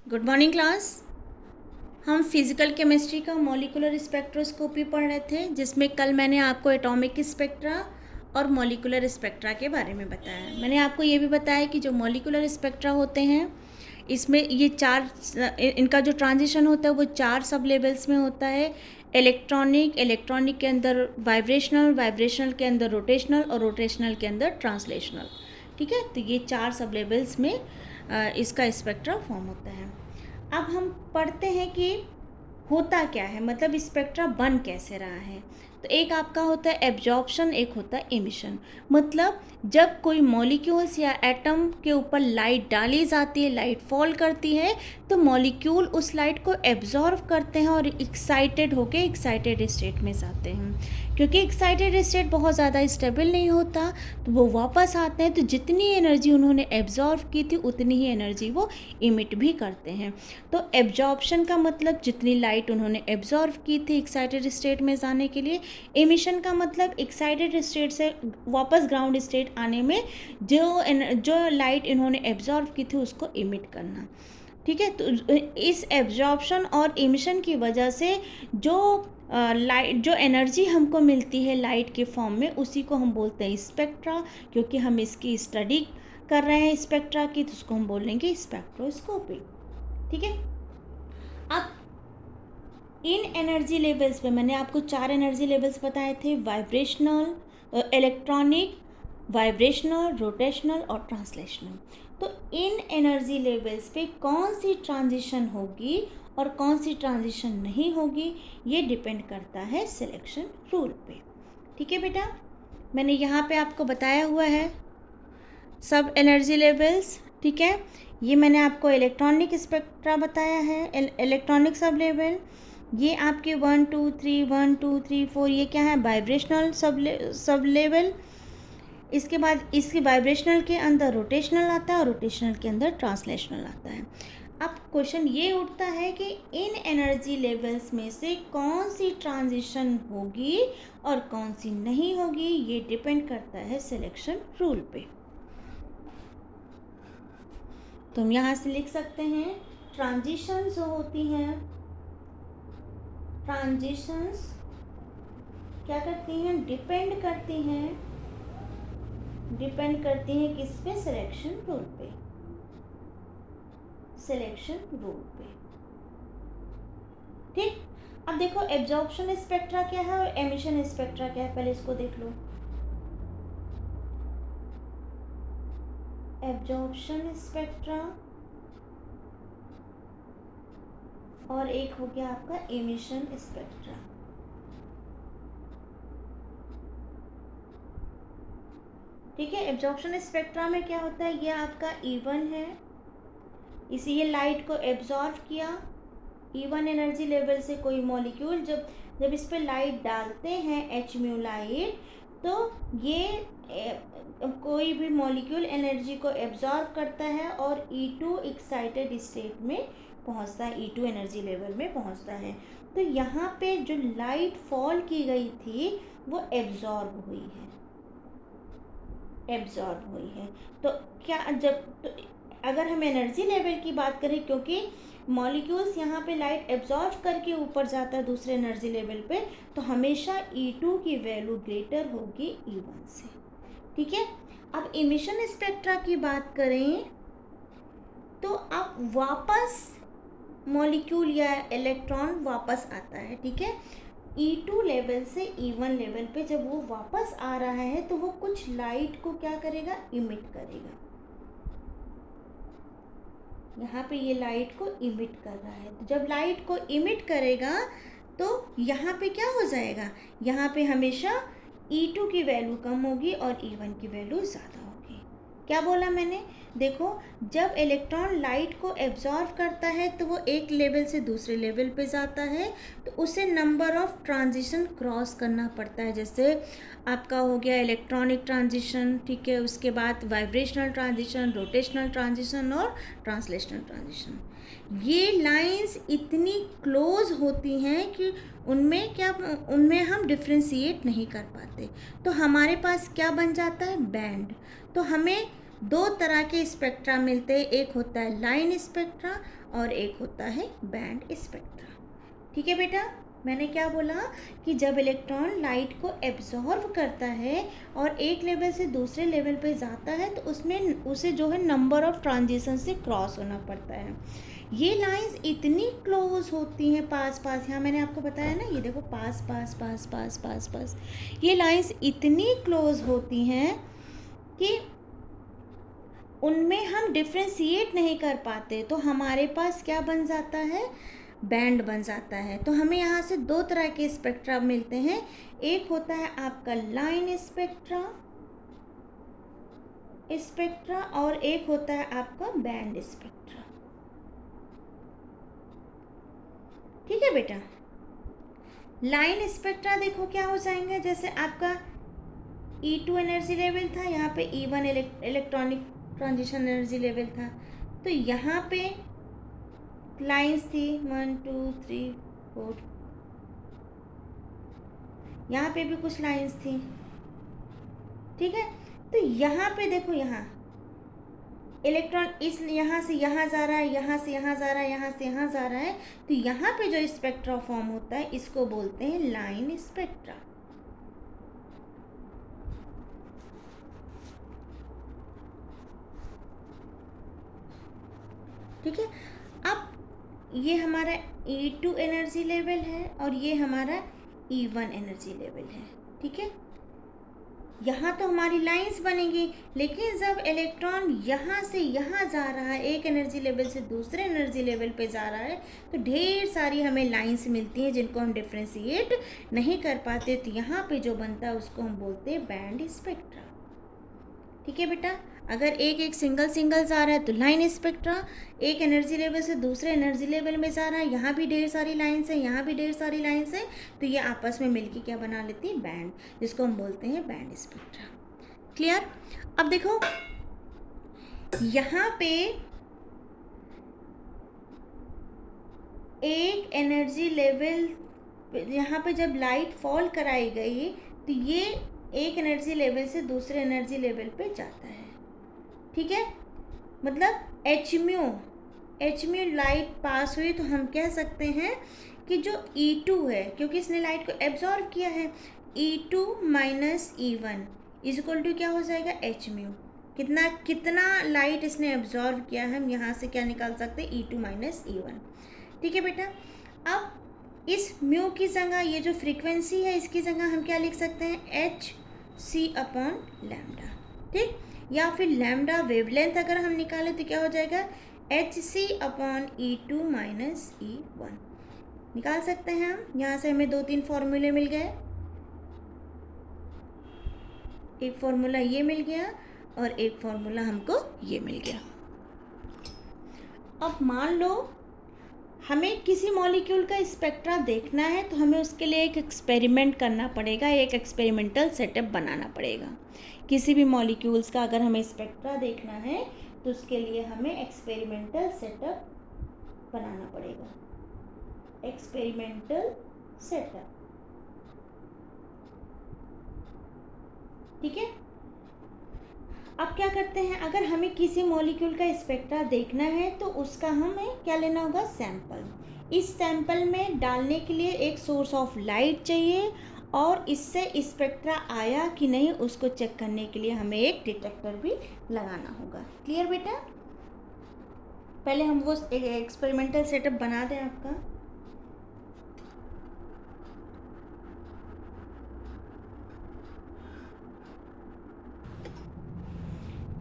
Good morning class. हम physical chemistry का molecular spectroscopy पढ़ रहे थे, जिसमें कल मैंने आपको एटॉमिक स्पेक्ट्रा और मॉलिक्यूलर स्पेक्ट्रा के बारे में बताया। मैंने आपको ये भी बताया कि जो मॉलिक्यूलर स्पेक्ट्रा होते हैं, इसमें ये इनका जो ट्रांजिशन होता है वो 4 सब लेवल्स में होता है। इलेक्ट्रॉनिक के अंदर वाइब्रेशनल के अंदर रोटेशनल और रोटेशनल के अंदर ट्रांसलेशनल। ठीक है, तो ये 4 सब लेवल्स में इसका स्पेक्ट्रा फॉर्म होता है। अब हम पढ़ते हैं कि होता क्या है, मतलब स्पेक्ट्रा बन कैसे रहा है। तो एक आपका होता है एब्जॉर्प्शन, एक होता है एमिशन। मतलब जब कोई मॉलिक्यूल्स या एटम के ऊपर लाइट डाली जाती है, लाइट फॉल करती है, तो मॉलिक्यूल उस लाइट को एब्जॉर्व करते हैं और एक्साइटेड स्टेट में जाते हैं। क्योंकि एक्साइटेड स्टेट बहुत ज़्यादा स्टेबल नहीं होता, तो वो वापस आते हैं, तो जितनी एनर्जी उन्होंने एब्जॉर्व की थी उतनी ही एनर्जी वो इमिट भी करते हैं। तो एब्जॉर्प्शन का मतलब जितनी लाइट उन्होंने एब्जॉर्व की थी एक्साइटेड स्टेट में जाने के लिए। एमिशन का मतलब एक्साइटेड स्टेट से वापस ग्राउंड स्टेट आने में जो लाइट इन्होंने एब्जॉर्व की थी उसको इमिट करना। ठीक है, तो इस एब्जॉर्प्शन और एमिशन की वजह से जो एनर्जी हमको मिलती है लाइट के फॉर्म में, उसी को हम बोलते हैं स्पेक्ट्रा। क्योंकि हम इसकी स्टडी कर रहे हैं स्पेक्ट्रा की, तो उसको हम बोलेंगे स्पेक्ट्रोस्कोपी। ठीक है, अब इन एनर्जी लेवल्स पे मैंने आपको 4 एनर्जी लेवल्स बताए थे: वाइब्रेशनल, इलेक्ट्रॉनिक, वाइब्रेशनल, रोटेशनल और ट्रांसलेशनल। तो इन एनर्जी लेवल्स पे कौन सी ट्रांजिशन होगी और कौन सी ट्रांजिशन नहीं होगी, ये डिपेंड करता है सिलेक्शन रूल पे। ठीक है बेटा, मैंने यहाँ पे आपको बताया हुआ है सब एनर्जी लेवल्स। ठीक है, ये मैंने आपको इलेक्ट्रॉनिक स्पेक्ट्रा बताया है, इलेक्ट्रॉनिक सब लेवल। ये आपके 1 2 3 1 2 3 4 ये क्या है, वाइब्रेशनल सब लेवल। इसके बाद इसके वाइब्रेशनल के अंदर रोटेशनल आता है और रोटेशनल के अंदर ट्रांसलेशनल आता है। अब क्वेश्चन ये उठता है कि इन एनर्जी लेवल्स में से कौन सी ट्रांजिशन होगी और कौन सी नहीं होगी, ये डिपेंड करता है सिलेक्शन रूल पे। तो हम यहाँ से लिख सकते हैं ट्रांजिशंस जो होती हैं, ट्रांजिशंस क्या करती हैं, डिपेंड करती हैं किस पे, सिलेक्शन रूल पे। ठीक, अब देखो एब्जॉर्प्शन स्पेक्ट्रा क्या है और एमिशन स्पेक्ट्रा क्या है, पहले इसको देख लो। एब्जॉर्प्शन स्पेक्ट्रा और एक हो गया आपका एमिशन स्पेक्ट्रा। ठीक है, एब्जॉर्प्शन स्पेक्ट्रा में क्या होता है, ये आपका E1 है, इसी ये लाइट को एब्जॉर्व किया। E1 एनर्जी लेवल से कोई मॉलिक्यूल जब इस पर लाइट डालते हैं h म्यू लाइट, तो ये कोई भी मॉलिक्यूल एनर्जी को एब्जॉर्व करता है और E2 एक्साइटेड स्टेट में पहुंचता है, E2 एनर्जी लेवल में पहुंचता है। तो यहाँ पे जो लाइट फॉल की गई थी वो एब्जॉर्ब हुई है। तो अगर हम एनर्जी लेवल की बात करें, क्योंकि मॉलिक्यूल्स यहाँ पे लाइट एब्जॉर्व करके ऊपर जाता है दूसरे एनर्जी लेवल पे, तो हमेशा E2 की वैल्यू ग्रेटर होगी E1 से। ठीक है, अब एमिशन स्पेक्ट्रा की बात करें तो अब वापस मॉलिक्यूल या इलेक्ट्रॉन वापस आता है। ठीक है, E2 लेवल से E1 लेवल पे जब वो वापस आ रहा है तो वो कुछ लाइट को क्या करेगा, इमिट करेगा। यहाँ पे ये लाइट को इमिट कर रहा है, तो जब लाइट को इमिट करेगा तो यहाँ पे क्या हो जाएगा, यहाँ पे हमेशा E2 की वैल्यू कम होगी और E1 की वैल्यू ज़्यादा होगी। क्या बोला मैंने, देखो जब इलेक्ट्रॉन लाइट को एब्जॉर्व करता है तो वो एक लेवल से दूसरे लेवल पे जाता है, तो उसे नंबर ऑफ ट्रांजिशन क्रॉस करना पड़ता है। जैसे आपका हो गया इलेक्ट्रॉनिक ट्रांजिशन, ठीक है, उसके बाद वाइब्रेशनल ट्रांजिशन, रोटेशनल ट्रांजिशन और ट्रांसलेशनल ट्रांजिशन। ये लाइंस इतनी क्लोज होती हैं कि उनमें हम डिफ्रेंशिएट नहीं कर पाते, तो हमारे पास क्या बन जाता है, बैंड। तो हमें दो तरह के स्पेक्ट्रा मिलते हैं, एक होता है लाइन स्पेक्ट्रा और एक होता है बैंड स्पेक्ट्रा। ठीक है बेटा, मैंने क्या बोला कि जब इलेक्ट्रॉन लाइट को एब्जॉर्व करता है और एक लेवल से दूसरे लेवल पे जाता है तो उसमें उसे जो है नंबर ऑफ ट्रांजिशन से क्रॉस होना पड़ता है। ये लाइंस इतनी क्लोज होती हैं, पास पास, यहाँ मैंने आपको बताया ना, ये देखो पास पास पास पास पास पास, ये लाइंस इतनी क्लोज होती हैं कि उनमें हम डिफ्रेंशिएट नहीं कर पाते, तो हमारे पास क्या बन जाता है, बैंड बन जाता है। तो हमें यहाँ से दो तरह के स्पेक्ट्रा मिलते हैं, एक होता है आपका लाइन स्पेक्ट्रा और एक होता है आपका बैंड स्पेक्ट्रा। ठीक है बेटा, लाइन स्पेक्ट्रा देखो क्या हो जाएंगे, जैसे आपका E2 एनर्जी लेवल था, यहाँ पे E1 electronic transition energy level था, तो यहाँ पे लाइंस थी 1 2 3 4, यहाँ पे भी कुछ लाइंस थी। ठीक है, तो यहाँ पे देखो, यहाँ इलेक्ट्रॉन इस यहाँ से यहाँ जा रहा है, यहाँ से यहाँ जा रहा है, यहाँ से यहाँ जा रहा है, तो यहाँ पे जो स्पेक्ट्रा फॉर्म होता है इसको बोलते हैं लाइन स्पेक्ट्रा। ठीक है, अब ये हमारा E2 एनर्जी लेवल है और ये हमारा E1 एनर्जी लेवल है। ठीक है, यहाँ तो हमारी लाइंस बनेंगी, लेकिन जब इलेक्ट्रॉन यहाँ से यहाँ जा रहा है, एक एनर्जी लेवल से दूसरे एनर्जी लेवल पे जा रहा है, तो ढेर सारी हमें लाइंस मिलती हैं जिनको हम डिफ्रेंशिएट नहीं कर पाते, तो यहाँ पे जो बनता है उसको हम बोलते हैं बैंड स्पेक्ट्रा। ठीक है बेटा, अगर एक सिंगल जा रहा है तो लाइन स्पेक्ट्रा, एक एनर्जी लेवल से दूसरे एनर्जी लेवल में जा रहा है, यहाँ भी ढेर सारी लाइंस हैं, यहाँ भी ढेर सारी लाइंस हैं, तो ये आपस में मिलके क्या बना लेती है, बैंड, जिसको हम बोलते हैं बैंड स्पेक्ट्रा। क्लियर? अब देखो यहाँ पे एक एनर्जी लेवल, यहाँ पे जब लाइट फॉल कराई गई तो ये एक एनर्जी लेवल से दूसरे एनर्जी लेवल पे जाता है। ठीक है, मतलब एच म्यू लाइट पास हुई, तो हम कह सकते हैं कि जो E2 है, क्योंकि इसने लाइट को एब्जॉर्व किया है, E2 minus E1 is equal to क्या हो जाएगा, एच म्यू। कितना लाइट इसने एब्जॉर्व किया है, हम यहाँ से क्या निकाल सकते हैं, E2 माइनस E1। ठीक है बेटा, अब इस म्यू की जगह, ये जो फ्रीक्वेंसी है इसकी जगह हम क्या लिख सकते हैं, एच सी अपॉन लैम्डा। ठीक, या फिर लैम्डा वेवलेंथ अगर हम निकालें तो क्या हो जाएगा, H C upon E2 minus E1 निकाल सकते हैं हम। यहाँ से हमें 2-3 फॉर्मूले मिल गए, एक फॉर्मूला ये मिल गया और एक फॉर्मूला हमको ये मिल गया। अब मान लो हमें किसी मॉलिक्यूल का स्पेक्ट्रा देखना है, तो हमें उसके लिए एक एक्सपेरिमेंट करना पड़ेगा, एक एक्सपेरिमेंटल सेटअप बनाना पड़ेगा। किसी भी मॉलिक्यूल्स का अगर हमें स्पेक्ट्रा देखना है तो उसके लिए हमें एक्सपेरिमेंटल सेटअप बनाना पड़ेगा, एक्सपेरिमेंटल सेटअप। ठीक है, अब क्या करते हैं, अगर हमें किसी मॉलिक्यूल का स्पेक्ट्रा देखना है तो उसका हमें क्या लेना होगा, सैंपल। इस सैंपल में डालने के लिए एक सोर्स ऑफ लाइट चाहिए और इससे स्पेक्ट्रा आया कि नहीं उसको चेक करने के लिए हमें एक डिटेक्टर भी लगाना होगा। क्लियर बेटा? पहले हम वो एक्सपेरिमेंटल सेटअप बना दें आपका।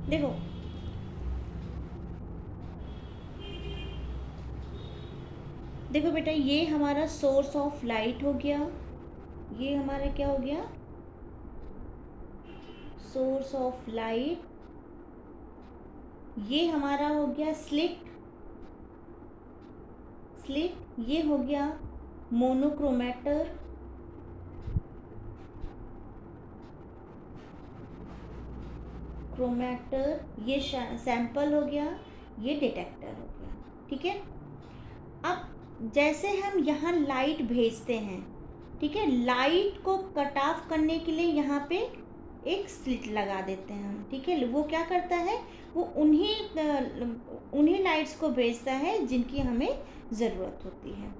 देखो देखो बेटा, ये हमारा सोर्स ऑफ लाइट हो गया, ये हमारा क्या हो गया, सोर्स ऑफ लाइट। ये हमारा हो गया स्लिट, ये हो गया मोनोक्रोमेटर, ये सैंपल हो गया, ये डिटेक्टर हो गया। ठीक है, अब जैसे हम यहाँ लाइट भेजते हैं, ठीक है, लाइट को कट ऑफ करने के लिए यहाँ पे एक स्लिट लगा देते हैं हम, ठीक है। वो क्या करता है, वो उन्हीं लाइट्स को भेजता है जिनकी हमें ज़रूरत होती है,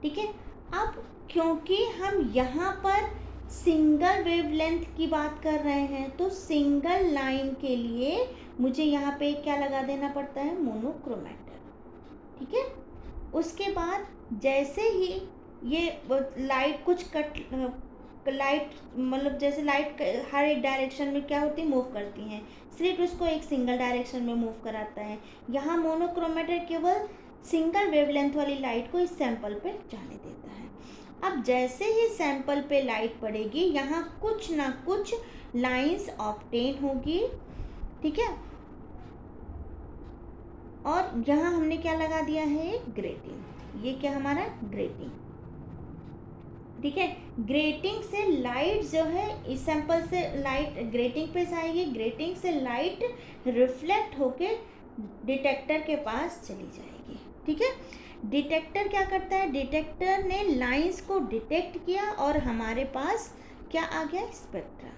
ठीक है। अब क्योंकि हम यहाँ पर सिंगल वेवलेंथ की बात कर रहे हैं, तो सिंगल लाइन के लिए मुझे यहाँ पे क्या लगा देना पड़ता है, मोनोक्रोमेटर, ठीक है। उसके बाद जैसे ही ये लाइट लाइट मतलब जैसे लाइट हर एक डायरेक्शन में क्या होती है, मूव करती हैं, स्लिट उसको एक सिंगल डायरेक्शन में मूव कराता है। यहाँ मोनोक्रोमेटर केवल सिंगल वेवलेंथ वाली लाइट को इस सैंपल पे जाने देता है। अब जैसे ही सैंपल पे लाइट पड़ेगी, यहाँ कुछ ना कुछ लाइंस ऑब्टेन होगी, ठीक है। और यहाँ हमने क्या लगा दिया है, ग्रेटिंग। ये क्या हमारा ग्रेटिंग, ठीक है। ग्रेटिंग से लाइट जो है, इस सैंपल से लाइट ग्रेटिंग पे आएगी, ग्रेटिंग से लाइट रिफ्लेक्ट होके डिटेक्टर के पास चली जाएगी, ठीक है। डिटेक्टर क्या करता है, डिटेक्टर ने लाइंस को डिटेक्ट किया और हमारे पास क्या आ गया, स्पेक्ट्रा।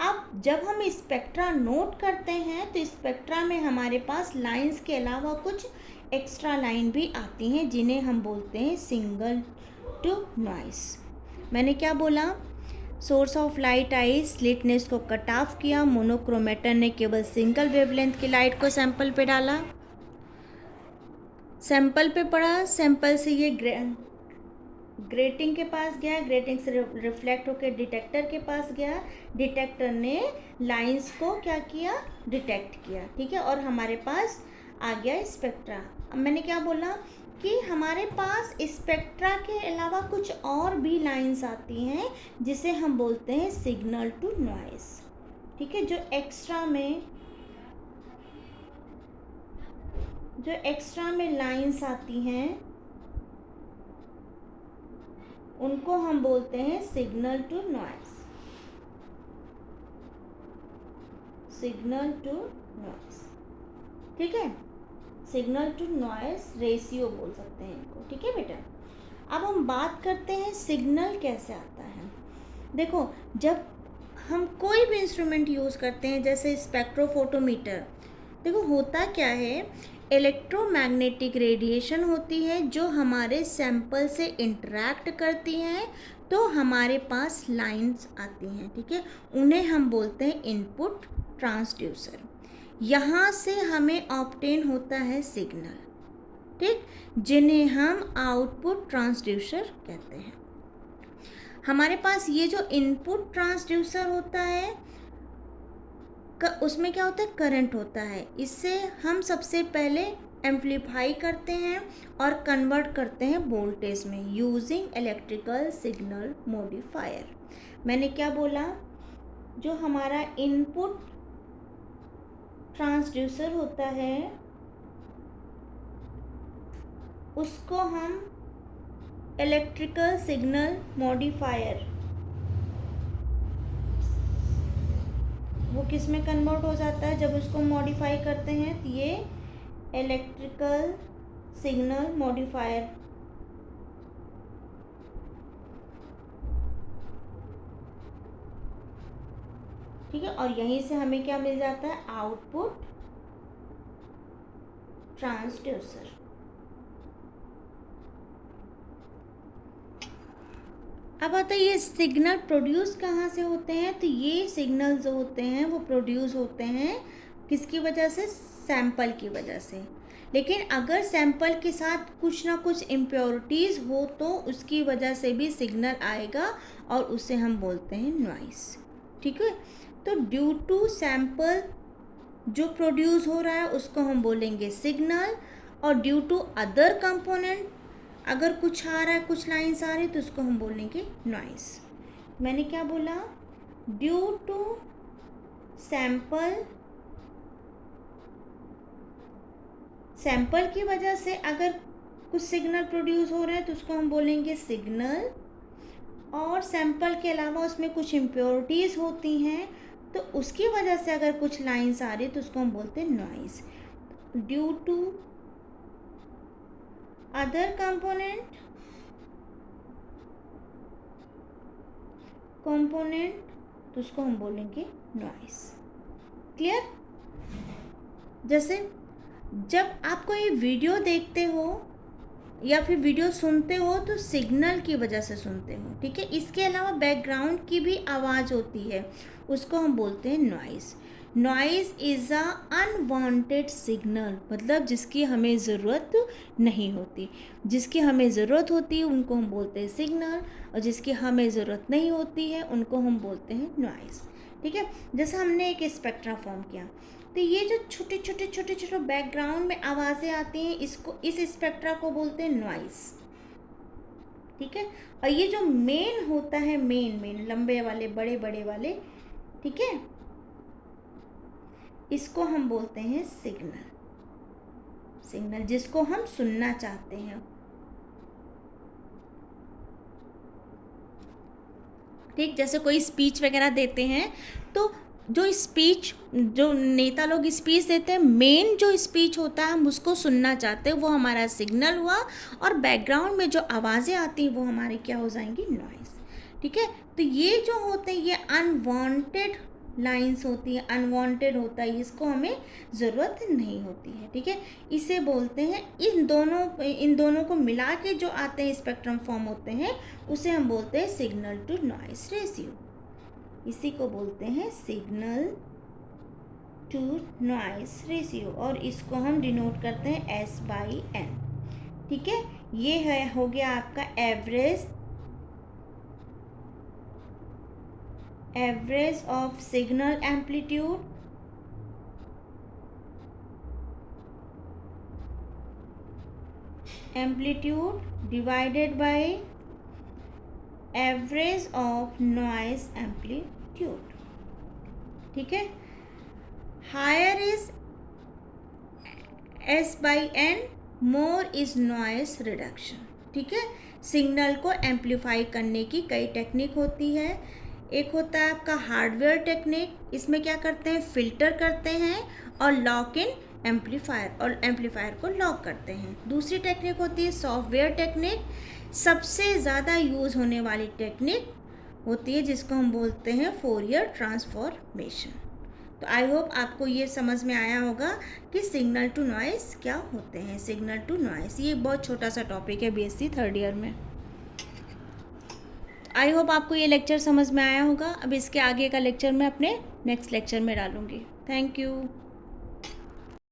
अब जब हम स्पेक्ट्रा नोट करते हैं तो स्पेक्ट्रा में हमारे पास लाइंस के अलावा कुछ एक्स्ट्रा लाइन भी आती हैं जिन्हें हम बोलते हैं सिंगल टू नॉइस। मैंने क्या बोला, source of light I, slit ने इसको कट ऑफ किया, मोनोक्रोमेटर ने केवल सिंगल वेवलेंथ की लाइट को सैंपल पे डाला, सैंपल पे पड़ा, सैंपल से ये ग्रेटिंग के पास गया, ग्रेटिंग से रिफ्लेक्ट होकर डिटेक्टर के पास गया, डिटेक्टर ने लाइंस को क्या किया, डिटेक्ट किया, ठीक है। और हमारे पास आ गया स्पेक्ट्रा। अब मैंने क्या बोला कि हमारे पास स्पेक्ट्रा के अलावा कुछ और भी लाइंस आती हैं जिसे हम बोलते हैं सिग्नल टू नॉइस, ठीक है। जो एक्स्ट्रा में लाइंस आती हैं उनको हम बोलते हैं signal to noise, signal to noise, ठीक है। सिग्नल टू नॉइस रेशियो बोल सकते हैं इनको, ठीक है बेटा। अब हम बात करते हैं सिग्नल कैसे आता है। देखो, जब हम कोई भी इंस्ट्रूमेंट यूज़ करते हैं जैसे स्पेक्ट्रोफोटोमीटर, देखो होता क्या है, इलेक्ट्रोमैग्नेटिक रेडिएशन होती है जो हमारे सैंपल से इंटरैक्ट करती हैं, तो हमारे पास लाइंस आती हैं, ठीक है। उन्हें हम बोलते हैं इनपुट ट्रांसड्यूसर। यहाँ से हमें ऑब्टेन होता है सिग्नल, ठीक, जिन्हें हम आउटपुट ट्रांसड्यूसर कहते हैं। हमारे पास ये जो इनपुट ट्रांसड्यूसर होता है उसमें क्या होता है, करंट होता है। इससे हम सबसे पहले एम्पलीफाई करते हैं और कन्वर्ट करते हैं वोल्टेज में यूजिंग इलेक्ट्रिकल सिग्नल मॉडिफायर। मैंने क्या बोला, जो हमारा इनपुट ट्रांसड्यूसर होता है उसको हम इलेक्ट्रिकल सिग्नल मॉडिफायर, वो किस में कन्वर्ट हो जाता है जब उसको मॉडिफाई करते हैं, तो ये इलेक्ट्रिकल सिग्नल मॉडिफायर, ठीक है। और यहीं से हमें क्या मिल जाता है, आउटपुट ट्रांसड्यूसर। अब आता है ये सिग्नल प्रोड्यूस कहाँ से होते हैं, तो ये सिग्नल जो होते हैं वो प्रोड्यूस होते हैं किसकी वजह से, सैंपल की वजह से। लेकिन अगर सैंपल के साथ कुछ ना कुछ इम्प्योरिटीज़ हो तो उसकी वजह से भी सिग्नल आएगा और उसे हम बोलते हैं नॉइस, ठीक है। तो ड्यू टू सैंपल जो प्रोड्यूस हो रहा है उसको हम बोलेंगे सिग्नल, और ड्यू टू अदर कंपोनेंट अगर कुछ आ रहा है, कुछ लाइन्स आ रही तो उसको हम बोलेंगे नॉइस। मैंने क्या बोला, ड्यू टू सैंपल की वजह से अगर कुछ सिग्नल प्रोड्यूस हो रहे हैं तो उसको हम बोलेंगे सिग्नल, और सैंपल के अलावा उसमें कुछ इम्प्योरिटीज़ होती हैं तो उसकी वजह से अगर कुछ लाइन्स आ रही तो उसको हम बोलते हैं noise. Due to other component तो उसको हम बोलेंगे नॉइस। क्लियर? जैसे जब आप कोई वीडियो देखते हो या फिर वीडियो सुनते हो तो सिग्नल की वजह से सुनते हो, ठीक है। इसके अलावा बैकग्राउंड की भी आवाज़ होती है, उसको हम बोलते हैं noise. Noise is a unwanted signal, मतलब जिसकी हमें ज़रूरत नहीं होती। जिसकी हमें ज़रूरत होती है उनको हम बोलते हैं सिग्नल, और जिसकी हमें ज़रूरत नहीं होती है उनको हम बोलते हैं नॉइज़, ठीक है। जैसे हमने एक स्पेक्ट्रा फॉर्म किया, तो ये जो छोटे छोटे बैकग्राउंड में आवाज़ें आती हैं, इसको, इस स्पेक्ट्रा को बोलते हैं नॉइज़, ठीक है। और ये जो मेन होता है, मेन लंबे वाले, बड़े बड़े वाले, ठीक है, इसको हम बोलते हैं सिग्नल। सिग्नल जिसको हम सुनना चाहते हैं, ठीक। जैसे कोई स्पीच वगैरह देते हैं, तो जो स्पीच, जो नेता लोग स्पीच देते हैं, मेन जो स्पीच होता है हम उसको सुनना चाहते हैं, वो हमारा सिग्नल हुआ। और बैकग्राउंड में जो आवाज़ें आती हैं वो हमारी क्या हो जाएंगी, नॉइज़, ठीक है। तो ये जो होते हैं ये अनवांटेड लाइंस होती है, अनवांटेड होता है, इसको हमें ज़रूरत नहीं होती है, ठीक है। इसे बोलते हैं, इन दोनों को मिला के जो आते हैं स्पेक्ट्रम फॉर्म होते हैं, उसे हम बोलते हैं सिग्नल टू नॉइस रेशियो। इसी को बोलते हैं सिग्नल टू नॉइस रेशियो, और इसको हम डिनोट करते हैं S/N, ठीक है। ये है, हो गया आपका average of signal amplitude divided by average of noise amplitude, ठीक है। Higher is S/N, more is noise reduction, ठीक है। सिग्नल को एम्पलीफाई करने की कई टेक्निक होती है। एक होता है आपका हार्डवेयर टेक्निक, इसमें क्या करते हैं, फिल्टर करते हैं और लॉक इन एम्पलीफायर, और एम्पलीफायर को लॉक करते हैं। दूसरी टेक्निक होती है सॉफ्टवेयर टेक्निक, सबसे ज़्यादा यूज़ होने वाली टेक्निक होती है जिसको हम बोलते हैं फोरियर ट्रांसफॉर्मेशन। तो आई होप आपको ये समझ में आया होगा कि सिग्नल टू नॉइस क्या होते हैं। सिग्नल टू नॉइस ये बहुत छोटा सा टॉपिक है BSc थर्ड ईयर में। आई होप आपको ये लेक्चर समझ में आया होगा। अब इसके आगे का लेक्चर मैं अपने नेक्स्ट लेक्चर में डालूँगी। Thank you.